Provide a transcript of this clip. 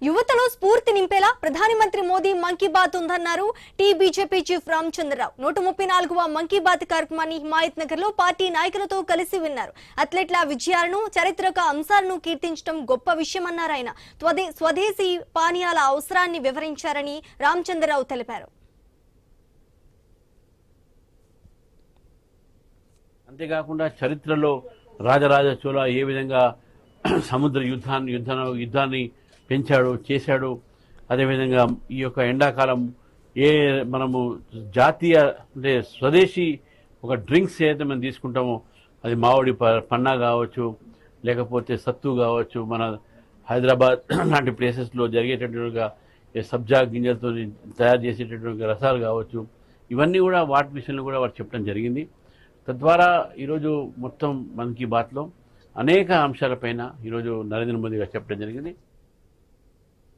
యువతలో స్ఫూర్తి నింపేలా ప్రధానమంత్రి మోదీ మన్ కీ బాత్ ఉందన్నారు బీజేపీ చీఫ్ రామచంద్రరావు. 134వ మన్ కీ బాత్ కార్యక్రమాన్ని హిమాయత్ నగర్ లో పార్టీ నాయకులతో కలిసి విన్నారు. అథ్లెట్ల విజయాలను, చారిత్రక అంశాలను కీర్తించడం గొప్ప విషయమన్నారు. ఆయన స్వదేశీ పానీయాల అవసరాన్ని వివరించారని రామచంద్రరావు తెలిపారు. అంతేకాకుండా చరిత్రలో రాజరాజ చోళ ఏ విధంగా సముద్ర యుద్ధాన్ని పెంచాడు, చేశాడు. అదేవిధంగా ఈ యొక్క ఎండాకాలం మనము జాతీయ అంటే స్వదేశీ ఒక డ్రింక్స్ ఏదైతే మనం తీసుకుంటామో అది మామిడి పన్నా కావచ్చు, లేకపోతే సత్తు కావచ్చు, మన హైదరాబాద్ లాంటి ప్లేసెస్లో జరిగేటట్టుగా సబ్జా గింజలతో తయారు చేసేటటువంటి రసాలు కావచ్చు, ఇవన్నీ కూడా వాటి విషయంలో కూడా వారు చెప్పడం జరిగింది. తద్వారా ఈరోజు మొత్తం మన్ కీ బాత్లో అనేక అంశాలపైన ఈరోజు నరేంద్ర మోదీ గారు చెప్పడం జరిగింది.